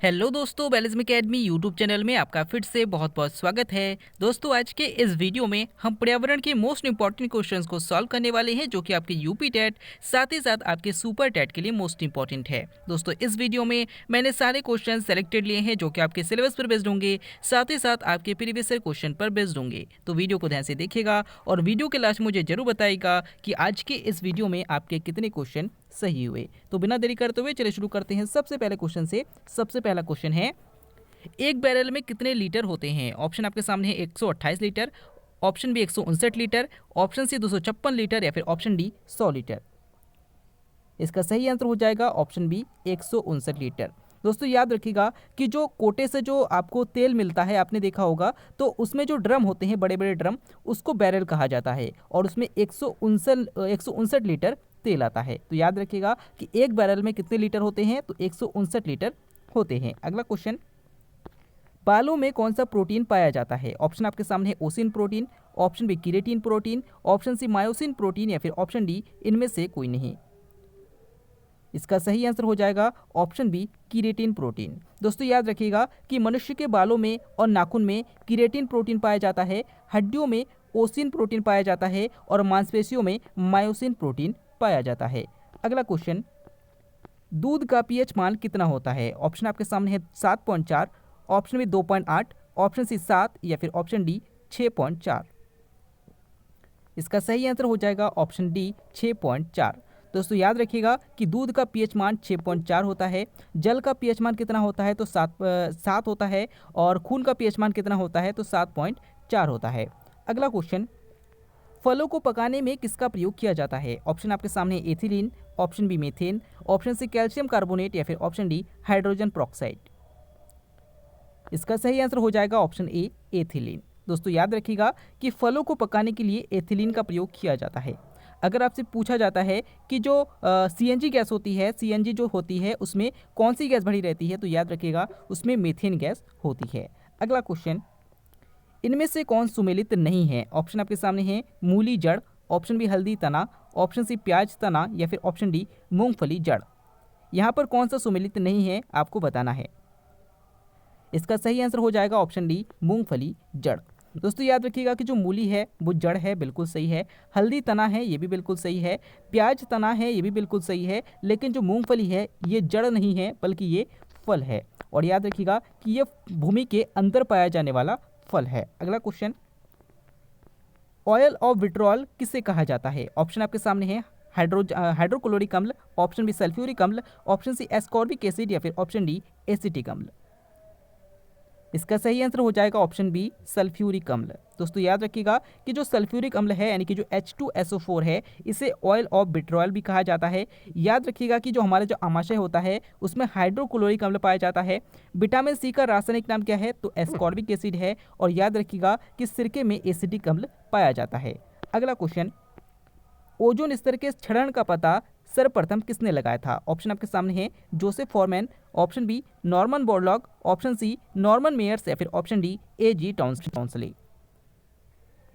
Hello दोस्तों, बेलिज्म academy YouTube channel में आपका फिर से बहुत बहुत स्वागत है। दोस्तों, आज के इस वीडियो में हम पर्यावरण के मोस्ट इंपॉर्टेंट क्वेश्चंस को सॉल्व करने वाले हैं, जो कि आपके यूपी टेट साथ ही साथ आपके सुपर टेट के लिए मोस्ट इंपॉर्टेंट है। दोस्तों, इस वीडियो में मैंने सारे क्वेश्चन सेलेक्टेड लिए हैं जो कि आपके सिलेबस पर बेस्ड होंगे, साथ ही साथ आपके प्रीवियस ईयर क्वेश्चन पर बेस्ड होंगे। तो वीडियो को ध्यान से देखिएगा और वीडियो के लास्ट मुझे जरूर बताइएगा कि आज के इस वीडियो में आपके कितने क्वेश्चन सही हुए। तो बिना देरी करते हुए चलिए शुरू करते हैं सबसे पहले क्वेश्चन से। सबसे पहला क्वेश्चन है, एक बैरल में कितने लीटर होते हैं? ऑप्शन आपके सामने है 128 litre, option B 159 litre, option C 256 litre या फिर ऑप्शन डी 100 लीटर। इसका सही आंसर हो जाएगा ऑप्शन बी 159 लीटर। दोस्तों, याद रखिएगा कि जो कोटे से जो आपको तेल मिलता है, आपने देखा होगा, तो उसमें जो ड्रम होते हैं, बड़े बड़े ड्रम, उसको बैरल कहा जाता है और उसमें 159 लीटर तेल आता है। तो याद रखिएगा कि एक बैरल में कितने लीटर होते हैं, तो 159 लीटर होते हैं। अगला क्वेश्चन, बालों में कौन सा प्रोटीन पाया जाता है? ऑप्शन आपके सामने है ossein protein, option B keratin protein, option C myosin protein या फिर ऑप्शन डी इनमें से कोई नहीं। इसका सही आंसर हो जाएगा ऑप्शन बी कीरेटिन प्रोटीन। दोस्तों, याद रखिएगा कि मनुष्य के बालों में और नाखून में कीरेटिन प्रोटीन पाया जाता है, हड्डियों में ओसिन प्रोटीन पाया जाता है और मांसपेशियों में मायोसिन प्रोटीन पाया जाता है। अगला क्वेश्चन, दूध का पीएच मान कितना होता है? ऑप्शन आपके सामने है 7.4, ऑप्शन बी 2.8, ऑप्शन सी 7 या फिर ऑप्शन डी 6.4। इसका सही आंसर हो जाएगा ऑप्शन डी 6.4। दोस्तों, याद रखिएगा कि दूध का पीएच मान 6.4 होता है, जल का पीएच मान कितना होता है, तो 7 होता है, और खून का पीएच मान कितना होता है, तो 7.4 होता है। अगला क्वेश्चन, फलों को पकाने में किसका प्रयोग किया जाता है? ऑप्शन आपके सामने ethylene, option B methane, option C calcium carbonate या फिर ऑप्शन डी हाइड्रोजन पेरोक्साइड। इसका सही आंसर हो जाएगा ऑप्शन ए एथिलीन। दोस्तों, याद रखिएगा कि फलों को पकाने के लिए एथिलीन का प्रयोग किया जाता है। अगर आपसे पूछा जाता है कि जो सीएनजी गैस होती है, सीएनजी जो होती है उसमें कौन सी गैस भरी रहती है, तो याद रखिएगा उसमें मीथेन गैस होती है। अगला क्वेश्चन, इनमें से कौन सुमेलित नहीं है? ऑप्शन आपके सामने है मूली जड़, ऑप्शन बी हल्दी तना, ऑप्शन सी प्याज तना या फिर ऑप्शन डी मूंगफली जड़। यहाँ पर कौन सा सुमेलित नहीं है आपको बताना है। इसका सही आंसर हो जाएगा ऑप्शन डी मूंगफली जड़। दोस्तों, याद रखिएगा कि जो मूली है वो जड़ है, बिल्कुल सही है। हल्दी तना है, ये भी बिल्कुल सही है। प्याज तना है, ये भी बिल्कुल सही है। लेकिन जो मूंगफली है ये जड़ नहीं है, बल्कि ये फल है। और याद रखिएगा कि ये भूमि के अंदर पाया जाने वाला फल है। अगला क्वेश्चन, ऑयल ऑफ विट्रॉल किसे कहा जाता है? ऑप्शन आपके सामने है हाइड्रोक्लोरिक अम्ल, ऑप्शन बी सल्फ्यूरिक अम्ल, ऑप्शन सी एस्कॉर्बिक एसिड या फिर ऑप्शन डी एसिटिक अम्ल। इसका सही आंसर हो जाएगा ऑप्शन बी सल्फ्यूरिक अम्ल। दोस्तों, याद रखिएगा कि जो सल्फ्यूरिक अम्ल है, यानी कि जो H2SO4 है, इसे ऑयल ऑफ विट्रॉयल भी कहा जाता है। याद रखिएगा कि जो हमारा जो आमाशय होता है उसमें हाइड्रोक्लोरिक अम्ल पाया जाता है। विटामिन सी का रासायनिक नाम क्या है, तो एस्कॉर्बिक एसिड है। और याद रखिएगा कि सिरके में एसिडिक अम्ल पाया जाता है। अगला क्वेश्चन, ओजोन स्तर के क्षरण का पता सर्वप्रथम किसने लगाया था? ऑप्शन आपके सामने है Joseph Foreman, option B Norman Borlaug, option C Norman Meyers या फिर ऑप्शन डी A.G. टाउंसले।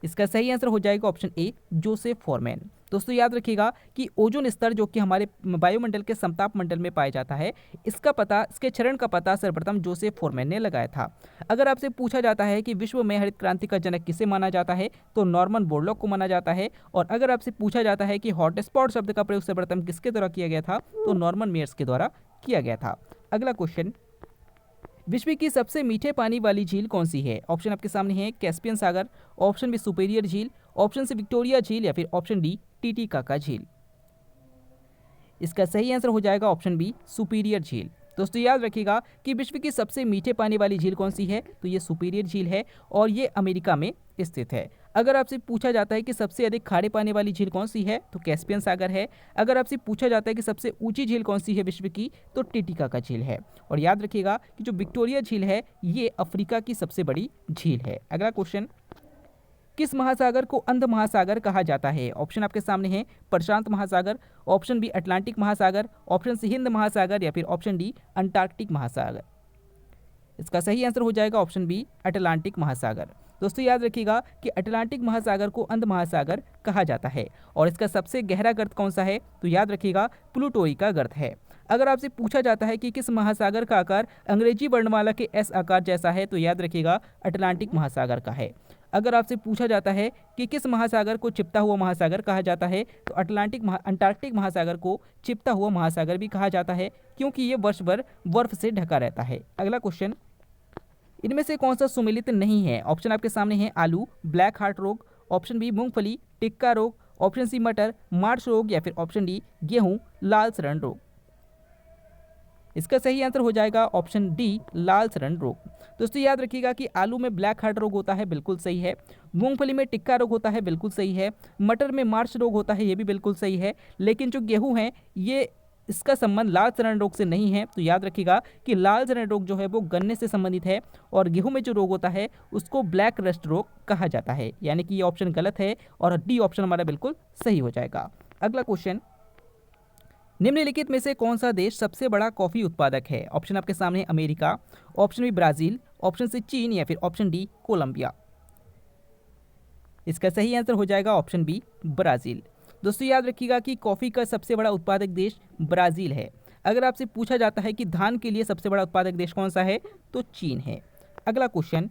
इसका सही आंसर हो जाएगा ऑप्शन ए जोसेफ फॉरमैन। दोस्तों, याद रखिएगा कि ओजोन स्तर जो कि हमारे वायुमंडल के समताप मंडल में पाया जाता है, इसके क्षरण का पता सर्वप्रथम जोसेफ फॉरमैन ने लगाया था। अगर आपसे पूछा जाता है कि विश्व में हरित क्रांति का जनक किसे माना जाता है, तो नॉर्मन बोरलॉग को माना जाता है। और अगर आपसे पूछा जाता है कि हॉटस्पॉट शब्द का प्रयोग सर्वप्रथम किसके द्वारा किया गया था, तो नॉर्मन मेयर्स के द्वारा किया गया था। अगला क्वेश्चन, विश्व की सबसे मीठे पानी वाली झील कौन सी है? ऑप्शन आपके सामने है कैस्पियन सागर, ऑप्शन बी सुपेरियर झील, ऑप्शन सी विक्टोरिया झील या फिर ऑप्शन डी टीटीकाका झील। इसका सही आंसर हो जाएगा ऑप्शन बी सुपीरियर झील। दोस्तों, याद रखिएगा कि विश्व की सबसे मीठे पानी वाली झील कौन सी है, तो ये सुपीरियर झील है और ये अमेरिका में स्थित है। अगर आपसे पूछा जाता है कि सबसे अधिक खारे पानी वाली झील कौन सी है, तो कैस्पियन सागर है। अगर आपसे पूछा जाता है कि सबसे ऊंची झील कौन सी है विश्व की, तो टिटिकाका झील है। और याद रखिएगा कि जो विक्टोरिया झील है ये अफ्रीका की सबसे बड़ी झील है। अगला क्वेश्चन, किस महासागर को अंध महासागर कहा जाता है? ऑप्शन आपके सामने है प्रशांत महासागर, ऑप्शन बी अटलांटिक महासागर, ऑप्शन सी हिंद महासागर या फिर ऑप्शन डी अंटार्कटिक महासागर। इसका सही आंसर हो जाएगा ऑप्शन बी अटलांटिक महासागर। दोस्तों, याद रखिएगा कि अटलांटिक महासागर को अंध महासागर कहा जाता है। और इसका सबसे गहरा गर्त कौन सा है, तो याद रखिएगा प्लूटोई का गर्त है। अगर आपसे पूछा जाता है कि किस महासागर का आकार अंग्रेजी वर्णमाला के एस आकार जैसा है तो याद रखिएगा अटलांटिक महासागर का है। अगर आपसे पूछा जाता है कि किस महासागर को चिपटा हुआ महासागर कहा जाता है तो अंटार्कटिक महासागर को चिपटा हुआ महासागर भी कहा जाता है, क्योंकि ये वर्ष भर बर्फ से ढका रहता है। अगला क्वेश्चन, इनमें से कौन सा सुमेलित नहीं है? ऑप्शन आपके सामने है आलू, ब्लैक हार्ट रोग, ऑप्शन बी मूंगफली, टिक्का रोग, ऑप्शन सी मटर, मार्च रोग या फिर ऑप्शन डी गेहूं, लाल सड़न रोग। इसका सही आंसर हो जाएगा ऑप्शन डी लाल सड़न रोग। दोस्तों याद रखिएगा कि आलू में ब्लैक हार्ट रोग होता है, बिल्कुल सही है। मूंगफली में टिक्का रोग होता है, बिल्कुल सही है। मटर में मार्च रोग होता है, ये भी बिल्कुल सही है। लेकिन जो गेहूं है ये इसका संबंध लाल सड़न रोग से नहीं है। तो याद रखिएगा कि लाल सड़न रोग जो है वो गन्ने से संबंधित है और गेहूं में जो रोग होता है उसको ब्लैक रस्ट रोग कहा जाता है। यानी कि ये ऑप्शन गलत है और डी ऑप्शन हमारा बिल्कुल सही हो जाएगा। अगला क्वेश्चन, निम्नलिखित में से कौन सा देश सबसे बड़ा कॉफी उत्पादक है? ऑप्शन आपके सामने America, option B Brazil, option C चीन या फिर ऑप्शन डी कोलंबिया। इसका सही आंसर हो जाएगा ऑप्शन बी ब्राजील। दोस्तों याद रखिएगा कि कॉफी का सबसे बड़ा उत्पादक देश ब्राजील है। अगर आपसे पूछा जाता है कि धान के लिए सबसे बड़ा उत्पादक देश कौन सा है तो चीन है। अगला क्वेश्चन,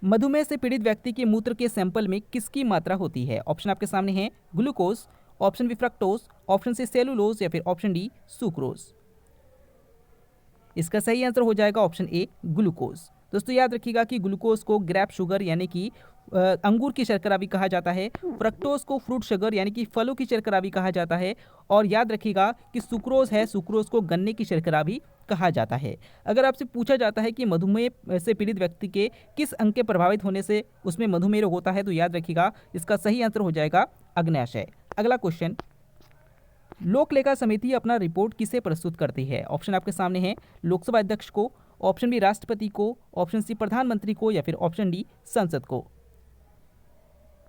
मधुमेह से पीड़ित व्यक्ति के मूत्र के सैंपल में किसकी मात्रा होती है? ऑप्शन आपके सामने है glucose, option B fructose, option C cellulose या फिर ऑप्शन डी सुक्रोज। इसका सही आंसर हो जाएगा ऑप्शन ए ग्लूकोज। दोस्तों याद रखिएगा कि ग्लूकोज को ग्रेप शुगर यानी कि अंगूर की शर्करा भी कहा जाता है, फ्रक्टोज को फ्रूट शुगर यानी कि फलों की शर्करा भी कहा जाता है, और याद रखिएगा कि सुक्रोज है, सुक्रोज को गन्ने की शर्करा भी कहा जाता है। अगर आपसे पूछा जाता है कि मधुमेह से पीड़ित व्यक्ति के किस अंग के प्रभावित होने से उसमें मधुमेह रोग होता है तो याद रखिएगा इसका सही आंसर हो जाएगा अग्न्याशय। अगला क्वेश्चन, लोक लेखा समिति अपना रिपोर्ट किसे प्रस्तुत करती है? ऑप्शन आपके सामने है लोकसभा अध्यक्ष को, ऑप्शन बी राष्ट्रपति को, ऑप्शन सी प्रधानमंत्री को या फिर ऑप्शन डी संसद को।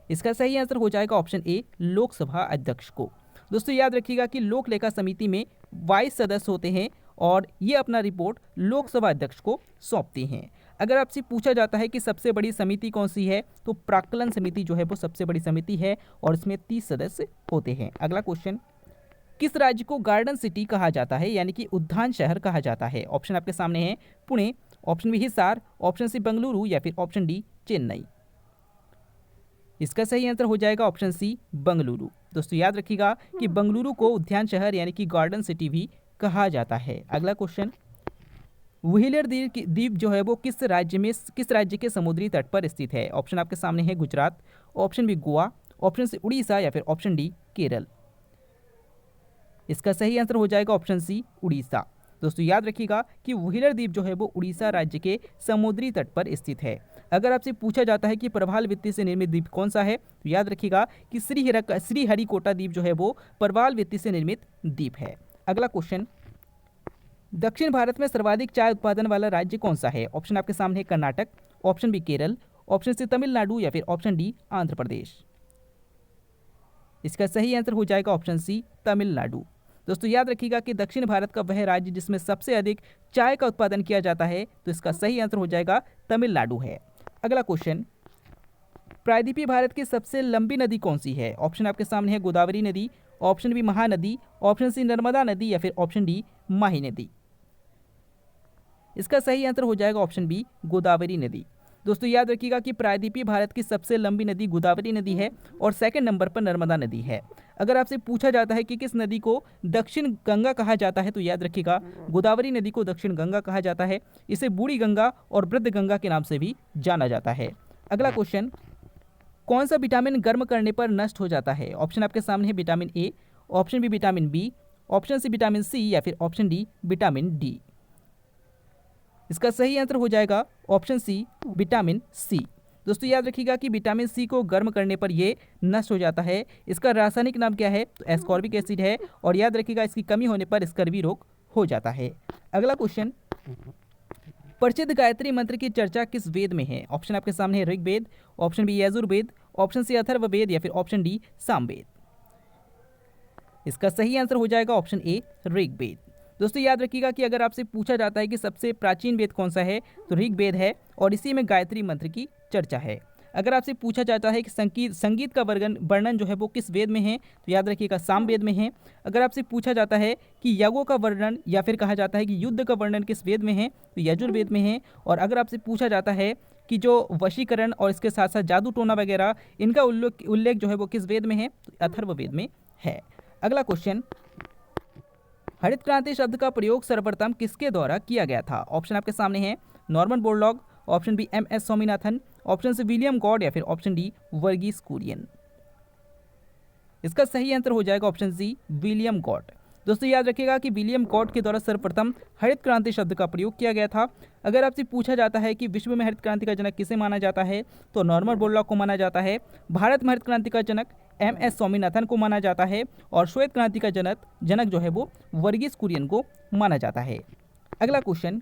इसका सही आंसर हो जाएगा ऑप्शन ए लोकसभा अध्यक्ष को। दोस्तों याद रखिएगा कि लोक लेखा समिति में 22 सदस्य होते हैं और ये अपना रिपोर्ट लोकसभा अध्यक्ष को सौंपती हैं। अगर आपसे पूछा जाता है कि सबसे बड़ी समिति कौन सी है तो प्राक्कलन समिति जो है वो सबसे बड़ी समिति है और इसमें 30 सदस्य होते हैं। अगला क्वेश्चन, किस राज्य को गार्डन सिटी कहा जाता है यानी कि उद्यान शहर कहा जाता है? ऑप्शन आपके सामने है Pune, option B Hisar, option C Bengaluru या फिर ऑप्शन डी चेन्नई। इसका सही आंसर हो जाएगा ऑप्शन सी बेंगलुरु। दोस्तों याद रखिएगा कि बेंगलुरु को उद्यान शहर यानी कि गार्डन सिटी भी कहा जाता है। अगला क्वेश्चन, व्हीलर द्वीप जो है वो किस राज्य के समुद्री तट पर स्थित है? ऑप्शन आपके सामने है Gujarat, option B Goa, option C Orissa या फिर ऑप्शन डी केरल। इसका सही आंसर हो जाएगा ऑप्शन सी उड़ीसा। दोस्तों याद रखिएगा कि व्हीलर द्वीप जो है वो उड़ीसा राज्य के समुद्री तट पर स्थित है। अगर आपसे पूछा जाता है कि प्रवाल वित्ती से निर्मित द्वीप कौन सा है तो याद रखिएगा कि श्रीहरिकोटा द्वीप जो है वो प्रवाल वित्ती से निर्मित द्वीप है। अगला क्वेश्चन, दक्षिण भारत में सर्वाधिक चाय उत्पादन वाला राज्य कौन सा है? ऑप्शन आपके सामने है Karnataka, option B Kerala, option C Tamil Nadu या फिर ऑप्शन डी आंध्र प्रदेश। इसका सही आंसर हो जाएगा ऑप्शन सी तमिलनाडु। दोस्तों याद रखिएगा कि दक्षिण भारत का वह राज्य जिसमें सबसे अधिक चाय का उत्पादन किया जाता है तो इसका सही आंसर हो जाएगा तमिलनाडु है। अगला क्वेश्चन, प्रायद्वीपीय भारत की सबसे लंबी नदी कौन सी है? ऑप्शन आपके सामने है गोदावरी नदी, option B Mahanadi, option C Narmada नदी या फिर ऑप्शन डी माही नदी। इसका सही आंसर हो जाएगा ऑप्शन बी गोदावरी नदी। दोस्तों याद रखिएगा कि प्रायद्वीपीय भारत की सबसे लंबी नदी गोदावरी नदी है और सेकंड नंबर पर नर्मदा नदी है। अगर आपसे पूछा जाता है कि किस नदी को दक्षिण गंगा कहा जाता है तो याद रखिएगा गोदावरी नदी को दक्षिण गंगा कहा जाता है। इसे बूढ़ी गंगा और वृद्ध गंगा के नाम से भी जाना जाता है। अगला क्वेश्चन, कौन सा विटामिन गर्म करने पर नष्ट हो जाता है? ऑप्शन आपके सामने है vitamin A, option B vitamin B, option C vitamin C या फिर ऑप्शन डी विटामिन डी। इसका सही आंसर हो जाएगा ऑप्शन सी विटामिन सी। दोस्तों याद रखिएगा कि विटामिन सी को गर्म करने पर यह नष्ट हो जाता है। इसका रासायनिक नाम क्या है तो एस्कॉर्बिक एसिड है और याद रखिएगा इसकी कमी होने पर स्कर्वी रोग हो जाता है। अगला क्वेश्चन, प्रसिद्ध गायत्री मंत्र की चर्चा किस वेद में है? ऑप्शन आपके सामने है Rigveda, option B Yajurveda, option C Atharvaveda या फिर ऑप्शन डी सामवेद। इसका सही आंसर हो जाएगा ऑप्शन ए ऋग्वेद। दोस्तों याद रखिएगा कि अगर आपसे पूछा जाता है कि सबसे प्राचीन वेद कौन सा है तो ऋग्वेद है और इसी में गायत्री मंत्र की चर्चा है। अगर आपसे पूछा जाता है कि संगीत का वर्णन जो है वो किस वेद में है, तो याद रखिएगा सामवेद में है। अगर आपसे पूछा जाता है कि यागों का वर्णन या फिर कहा जाता है कि युद्ध का वर्णन किस वेद में है, तो यजुर्वेद में है। और अगर आपसे पूछा जाता है कि जो वशीकरण और इसके साथ साथ जादू टोना वगैरह इनका उल्लेख जो है वो किस वेद में है, तो अथर्ववेद में है। अगला क्वेश्चन, हरित क्रांति शब्द का प्रयोग सर्वप्रथम किसके द्वारा किया गया था? ऑप्शन आपके सामने है, Norman Borlaug, option B MS Swaminathan, option C William Gaud या फिर ऑप्शन डी वर्गीस कुरियन। इसका सही आंसर हो जाएगा ऑप्शन सी विलियम गॉड। दोस्तों याद रखिएगा कि विलियम गॉड के द्वारा सर्वप्रथम हरित क्रांति शब्द का प्रयोग किया गया था। अगर आपसे पूछा जाता है कि विश्व में हरित क्रांति का जनक किसे माना जाता है, तो नॉर्मन बोरलॉग को माना जाता है। भारत में हरित क्रांति का जनक MS स्वामीनाथन को माना जाता है और श्वेत क्रांति का जनक जो है वो वर्गीस कुरियन को माना जाता है। अगला क्वेश्चन,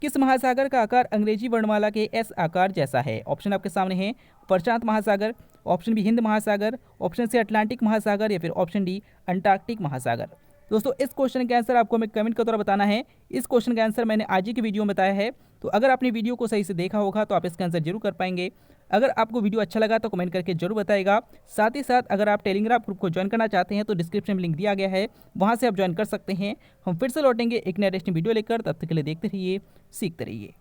किस महासागर का आकार अंग्रेजी वर्णमाला के S आकार जैसा है? ऑप्शन आपके सामने है, प्रशांत महासागर, ऑप्शन बी हिंद महासागर, ऑप्शन सी अटलांटिक महासागर या फिर ऑप्शन डी अंटार्कटिक महासागर। दोस्तों इस क्वेश्चन का आंसर आपको हमें कमेंट के द्वारा बताना है। इस क्वेश्चन का आंसर मैंने आज ही की वीडियो में बताया है, तो अगर आपने वीडियो को सही से देखा होगा तो आप इसका आंसर जरूर कर पाएंगे। अगर आपको वीडियो अच्छा लगा तो कमेंट करके जरूर बताइएगा। साथ ही साथ अगर आप टेलीग्राम ग्रुप को ज्वाइन करना चाहते हैं तो डिस्क्रिप्शन में लिंक दिया गया है, वहाँ से आप ज्वाइन कर सकते हैं। हम फिर से लौटेंगे एक नए इंटरेस्टिंग वीडियो लेकर, तब तक के लिए देखते रहिए, सीखते रहिए।